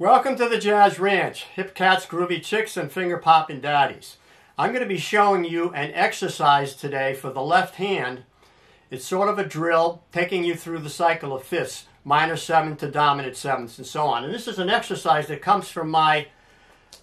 Welcome to the Jazz Ranch, hip cats, groovy chicks, and finger popping daddies. I'm going to be showing you an exercise today for the left hand. It's sort of a drill, taking you through the cycle of fifths, minor seventh to dominant sevenths, and so on. And this is an exercise that comes from my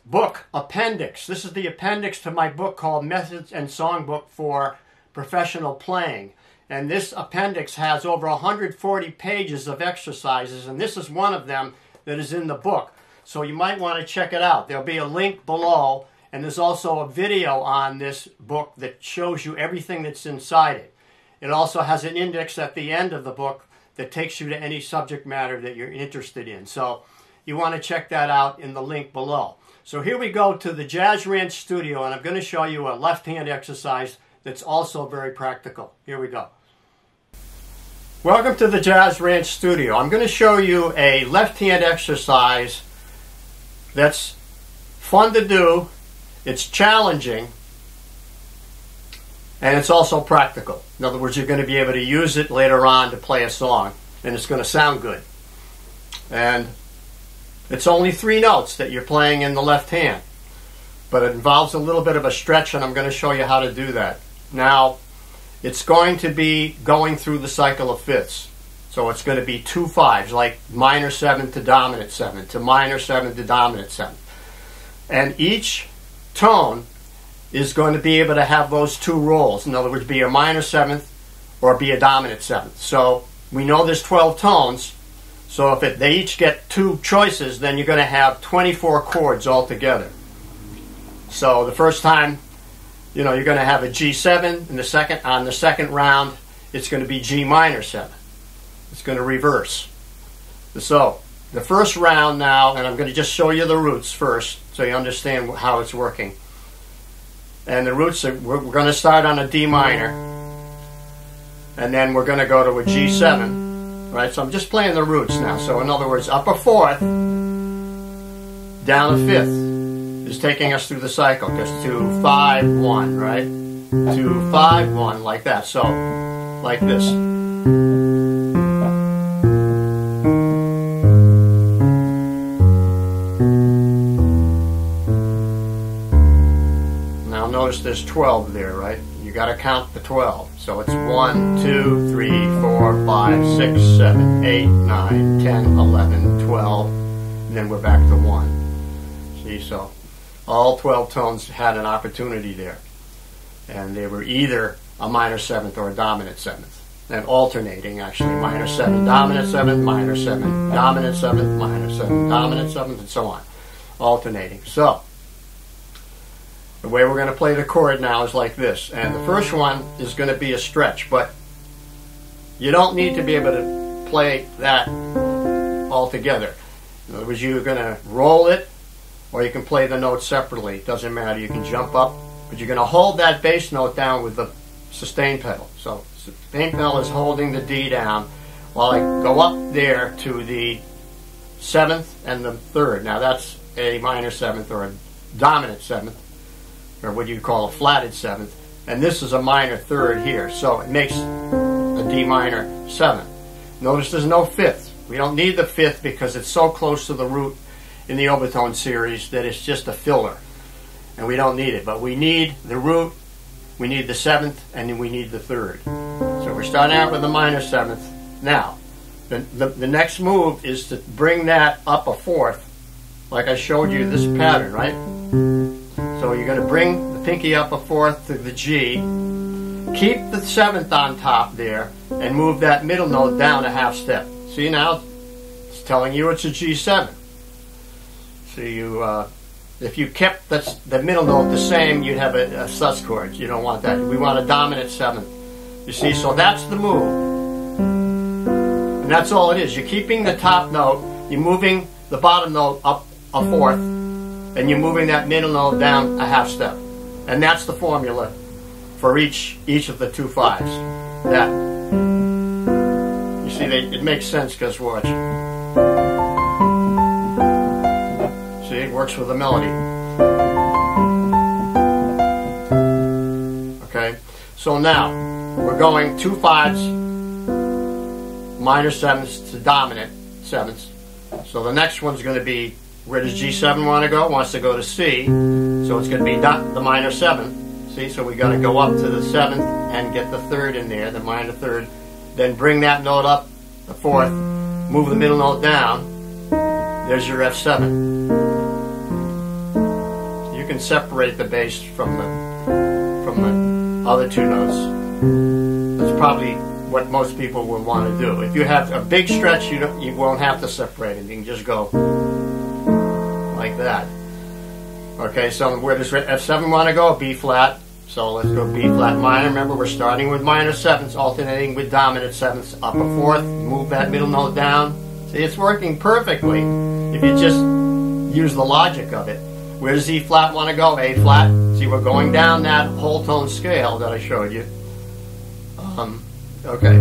book, Appendix. This is the appendix to my book called Methods and Songbook for Professional Playing. And this appendix has over 140 pages of exercises, and this is one of them that is in the book. So you might want to check it out. There'll be a link below, and there's also a video on this book that shows you everything that's inside it. It also has an index at the end of the book that takes you to any subject matter that you're interested in. So you want to check that out in the link below. So here we go to the Jazz Ranch studio, and I'm going to show you a left-hand exercise that's also very practical. Here we go. Welcome to the Jazz Ranch studio. I'm going to show you a left-hand exercise that's fun to do, it's challenging, and it's also practical. In other words, you're going to be able to use it later on to play a song, and it's going to sound good. And it's only 3 notes that you're playing in the left hand, but it involves a little bit of a stretch, and I'm going to show you how to do that. Now, it's going to be going through the cycle of fifths. So it's going to be 2 5s, like minor 7th to dominant 7th, to minor 7th to dominant 7th. And each tone is going to be able to have those 2 rolls. In other words, be a minor 7th or be a dominant 7th. So we know there's 12 tones. So if they each get 2 choices, then you're going to have 24 chords altogether. So the first time, you're going to have a G7, and on the second round, it's going to be G minor 7. It's going to reverse. So the first round now, and I'm going to just show you the roots first, so you understand how it's working. And the roots are, we're going to start on a D minor, and then we're going to go to a G7, right? So I'm just playing the roots now. So in other words, up a 4th, down a 5th. Is taking us through the cycle. Just 2 5 1, right? 2 5 1, like that. So, like this. Now notice there's 12 there, right? You got to count the 12. So it's 1 2 3 4 5 6 7 8 9 10 11 12, and then we're back to 1. See, so all 12 tones had an opportunity there. And they were either a minor 7th or a dominant 7th. And alternating, actually. Minor 7, dominant 7th, minor 7, dominant 7th, minor 7, dominant 7th, and so on. Alternating. So, the way we're going to play the chord now is like this. And the first one is going to be a stretch, but you don't need to be able to play that all together. In other words, you're going to roll it, or you can play the notes separately. It doesn't matter. You can jump up, but you're going to hold that bass note down with the sustain pedal. So the sustain pedal is holding the D down while I go up there to the 7th and the 3rd. Now that's a minor 7th or a dominant 7th, or what you call a flatted 7th. And this is a minor 3rd here. So it makes a D minor 7th. Notice there's no 5th. We don't need the 5th because it's so close to the root in the overtone series that it's just a filler, and we don't need it. But we need the root, we need the 7th, and then we need the 3rd. So we're starting out with the minor 7th. Now, the next move is to bring that up a 4th, like I showed you this pattern, right? So you're going to bring the pinky up a 4th to the G, keep the 7th on top there, and move that middle note down a half step. See, now it's telling you it's a G7. So if you kept the middle note the same, you'd have a sus chord. You don't want that. We want a dominant 7th. You see, so that's the move. And that's all it is. You're keeping the top note, you're moving the bottom note up a 4th, and you're moving that middle note down a half step. And that's the formula for each of the 2 5s. That. You see, it makes sense because watch. See, it works with the melody. Okay, so now we're going 2 5s, minor 7ths to dominant 7ths. So the next one's going to be Where does G7 want to go? It wants to go to C. So it's going to be the minor 7. See, so we got to go up to the 7th and get the 3rd in there, the minor 3rd. Then bring that note up, the 4th, move the middle note down. There's your F7. You can separate the bass from the other two notes. That's probably what most people will want to do. If you have a big stretch, you won't have to separate it. You can just go like that. Okay, so where does F7 want to go? B flat. So let's go B flat minor. Remember, we're starting with minor 7ths, alternating with dominant 7ths. Up a 4th, move that middle note down. See, it's working perfectly if you just use the logic of it. Where does E flat want to go? A flat. See, we're going down that whole tone scale that I showed you. Okay.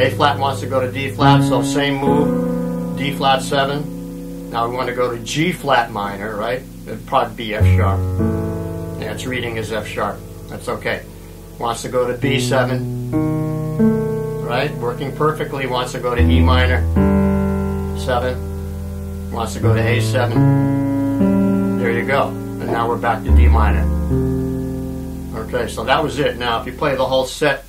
A flat wants to go to D flat, so same move, D flat 7. Now we want to go to G flat minor, right? It'd probably be F sharp. Yeah, its reading is F sharp. That's okay. Wants to go to B7, right? Working perfectly. Wants to go to E minor 7. Wants to go to A7. There you go. And now we're back to D minor. Okay, so that was it. Now, if you play the whole set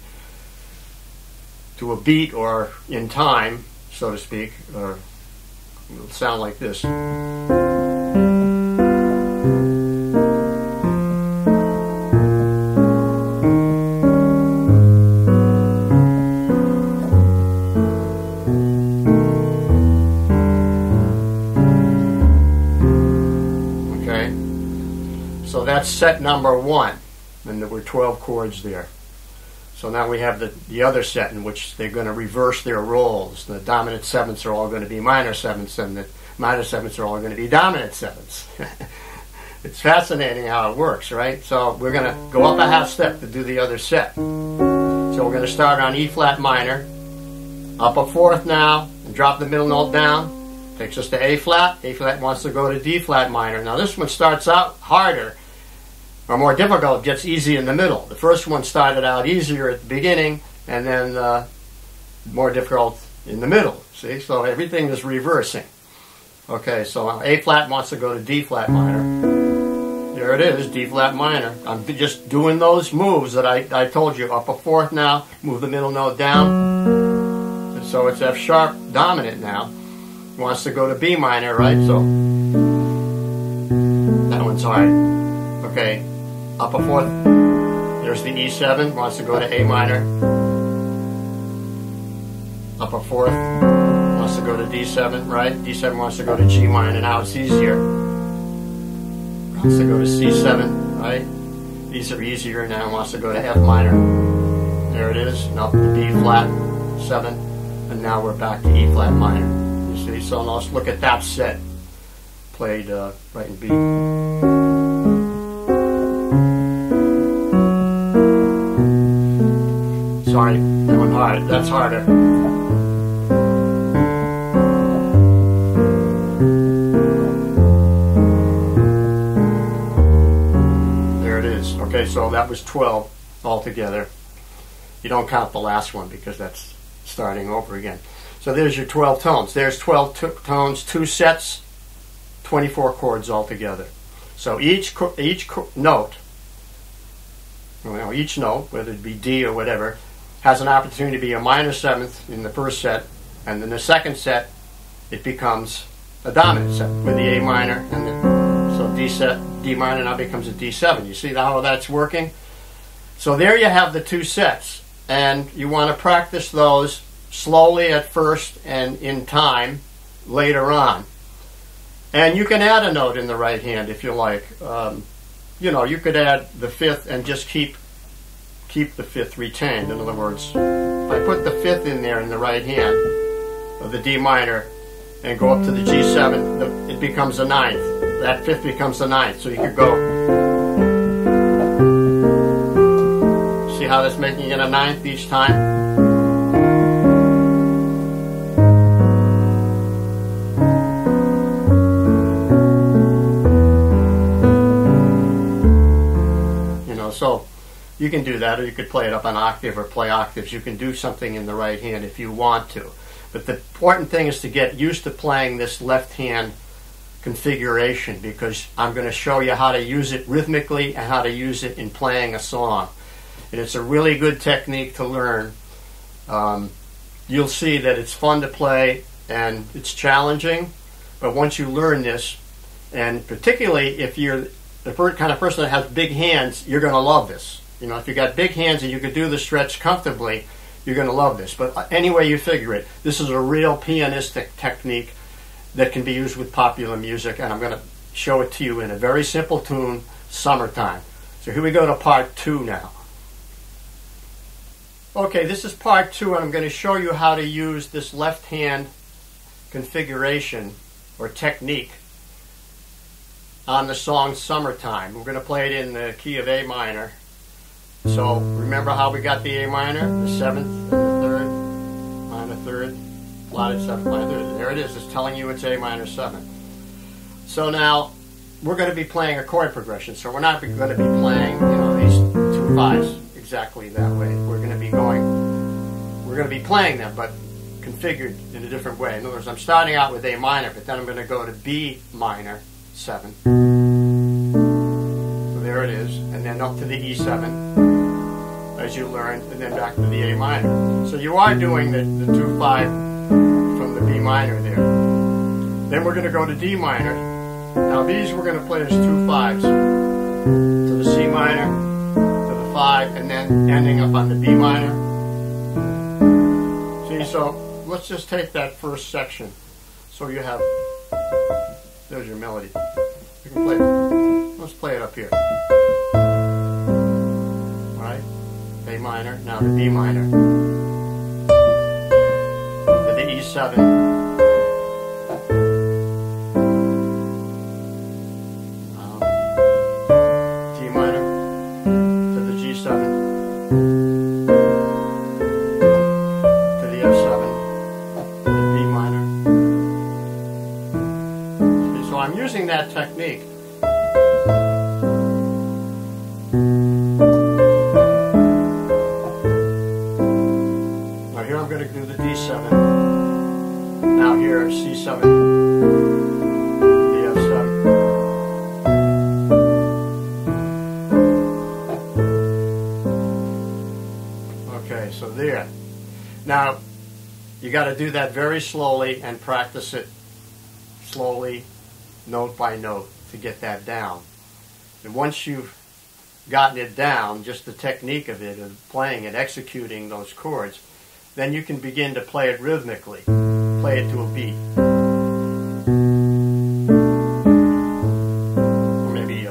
to a beat or in time, so to speak, it'll sound like this. Okay, so that's set number 1. And there were 12 chords there. So now we have the other set in which they're going to reverse their roles. The dominant 7ths are all going to be minor 7ths, and the minor 7ths are all going to be dominant 7ths. It's fascinating how it works, right? So we're going to go up a half step to do the other set. So we're going to start on E flat minor, up a 4th now, and drop the middle note down. Takes us to A flat. A flat wants to go to D flat minor. Now this one starts out harder, or more difficult, gets easy in the middle. The first one started out easier at the beginning, and then more difficult in the middle. See, so everything is reversing. Okay, so A flat wants to go to D flat minor. There it is, D flat minor. I'm just doing those moves that I told you. Up a 4th now, move the middle note down. And so it's F sharp dominant now. Wants to go to B minor, right? So that one's hard. Okay. Up a 4th, there's the E7, wants to go to A minor. Up a 4th, wants to go to D7, right? D7 wants to go to G minor, now it's easier. Wants to go to C7, right? These are easier now, wants to go to F minor. There it is, and up to B flat 7, and now we're back to E flat minor. You see, so now let's look at that set, played right in B. Sorry, that one hard. That's harder. There it is. Okay, so that was 12 altogether. You don't count the last one because that's starting over again. So there's your 12 tones. There's 12 tones, 2 sets, 24 chords altogether. So each note, well, each note, whether it be D or whatever, has an opportunity to be a minor 7th in the first set, and in the second set it becomes a dominant set with the A minor, and so D minor now becomes a D7. You see how that's working? So there you have the 2 sets, and you want to practice those slowly at first and in time later on. And you can add a note in the right hand if you like. You know, you could add the 5th and just keep the 5th retained. In other words, if I put the 5th in there in the right hand of the D minor and go up to the G7, it becomes a 9th. That 5th becomes a 9th. So you could go. See how that's making it a 9th each time? So you can do that, or you could play it up an octave or play octaves. You can do something in the right hand if you want to. But the important thing is to get used to playing this left hand configuration, because I'm going to show you how to use it rhythmically and how to use it in playing a song. And it's a really good technique to learn. You'll see that it's fun to play and it's challenging, but once you learn this, and particularly if you're the kind of person that has big hands, you're going to love this. You know, if you got big hands and you can do the stretch comfortably, you're going to love this. But anyway you figure it, this is a real pianistic technique that can be used with popular music, and I'm going to show it to you in a very simple tune, Summertime. So here we go to part 2 now. Okay, this is part 2, and I'm going to show you how to use this left hand configuration or technique on the song Summertime. We're going to play it in the key of A minor. So remember how we got the A minor, the 7th and the 3rd, minor 3rd, plotted 7th, minor 3rd. There it is. It's telling you it's A minor 7. So now we're going to be playing a chord progression. So we're not going to be playing, you know, these 2 5s exactly that way. We're going to be playing them, but configured in a different way. In other words, I'm starting out with A minor, but then I'm going to go to B minor 7. So there it is, and then up to the E7, as you learned, and then back to the A minor. So you are doing the 2-5 from the B minor there. Then we're going to go to D minor. Now these we're going to play as 2 5s to the C minor, to the 5, and then ending up on the B minor. See, so let's just take that first section. So you have, there's your melody. You can play it. Let's play it up here. Alright, A minor, now to B minor. To the E7. G minor. To the G7. I'm using that technique. Now here I'm going to do the D7. Now here C7, the F7. Okay, so there. Now you got to do that very slowly and practice it slowly, note by note, to get that down. And once you've gotten it down, just the technique of it, of playing it, executing those chords, then you can begin to play it rhythmically. Play it to a beat. Or maybe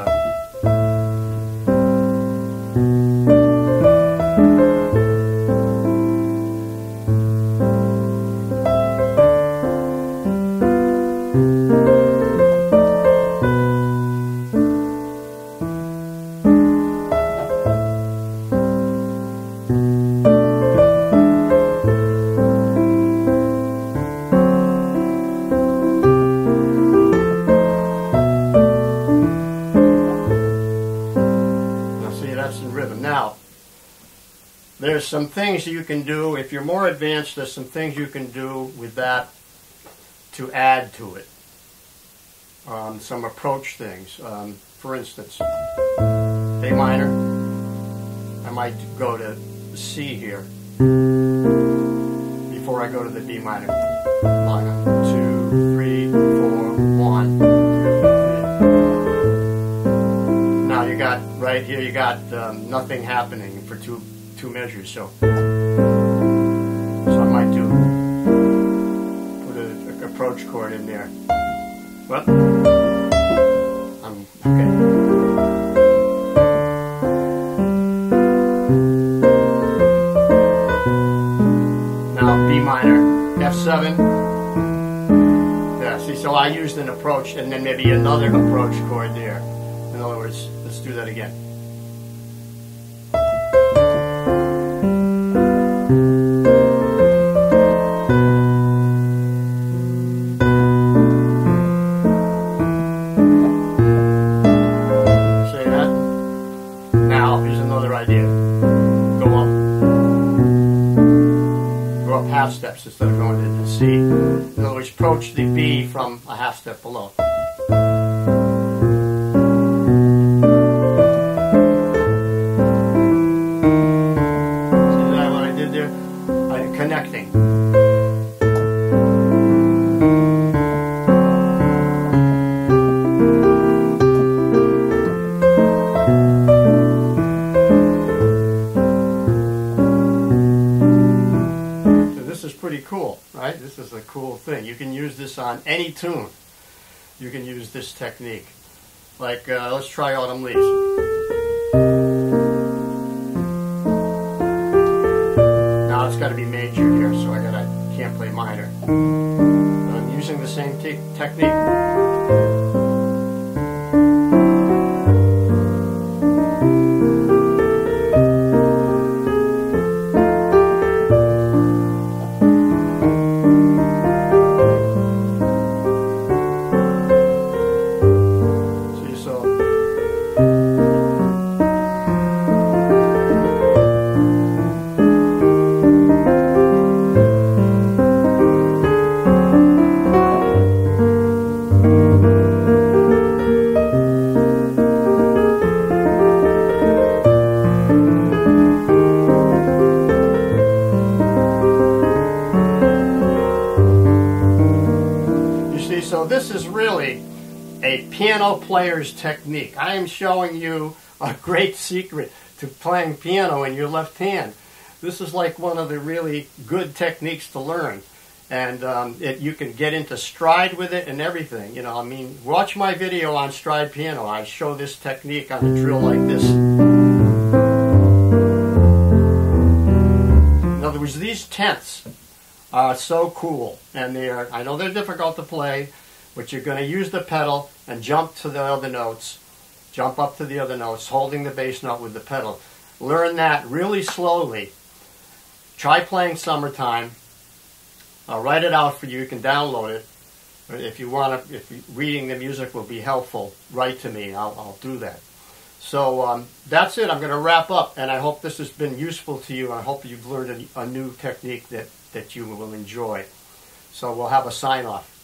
Now, there's some things you can do. If you're more advanced, there's some things you can do with that to add to it. Some approach things. For instance, A minor. I might go to C here before I go to the B minor. 1, 2, 3, 4, 1, 2, 3. Now you got right here. You got nothing happening for two measures. So I might put an approach chord in there. Well, okay. Now B minor, F7. Yeah, see, so I used an approach and then maybe another approach chord there. In other words, let's do that again. Half steps instead of going into C. approach the B from a half step below. Connecting. So this is pretty cool, right? This is a cool thing. You can use this on any tune. You can use this technique. Like, let's try Autumn Leaves. It's got to be major here, so can't play minor. But I'm using the same technique. So this is really a piano player's technique. I am showing you a great secret to playing piano in your left hand. This is like one of the really good techniques to learn. And you can get into stride with it and everything. You know, I mean, watch my video on stride piano. I show this technique on a drill like this. In other words, these tenths are so cool, and I know they're difficult to play, but you're going to use the pedal and jump to the other notes, jump up to the other notes, holding the bass note with the pedal. Learn that really slowly. Try playing Summertime. I'll write it out for you. You can download it. If you want to, reading the music will be helpful, write to me. I'll do that. So that's it. I'm going to wrap up, and I hope this has been useful to you. I hope you've learned a new technique that you will enjoy. So we'll have a sign-off.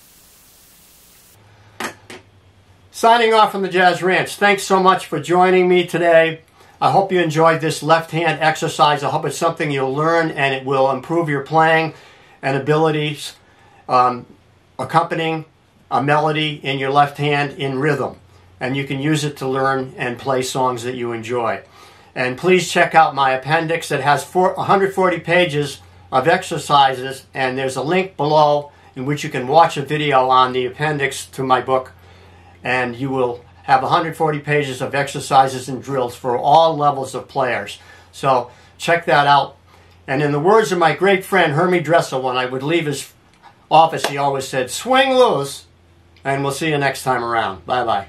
Signing off from the Jazz Ranch. Thanks so much for joining me today. I hope you enjoyed this left-hand exercise. I hope it's something you'll learn and it will improve your playing and abilities accompanying a melody in your left hand in rhythm. And you can use it to learn and play songs that you enjoy. And please check out my appendix that has 140 pages of exercises, and there's a link below in which you can watch a video on the appendix to my book, and you will have 140 pages of exercises and drills for all levels of players. So check that out. And in the words of my great friend Hermie Dressel, when I would leave his office, he always said, "Swing loose," and we'll see you next time around. Bye-bye.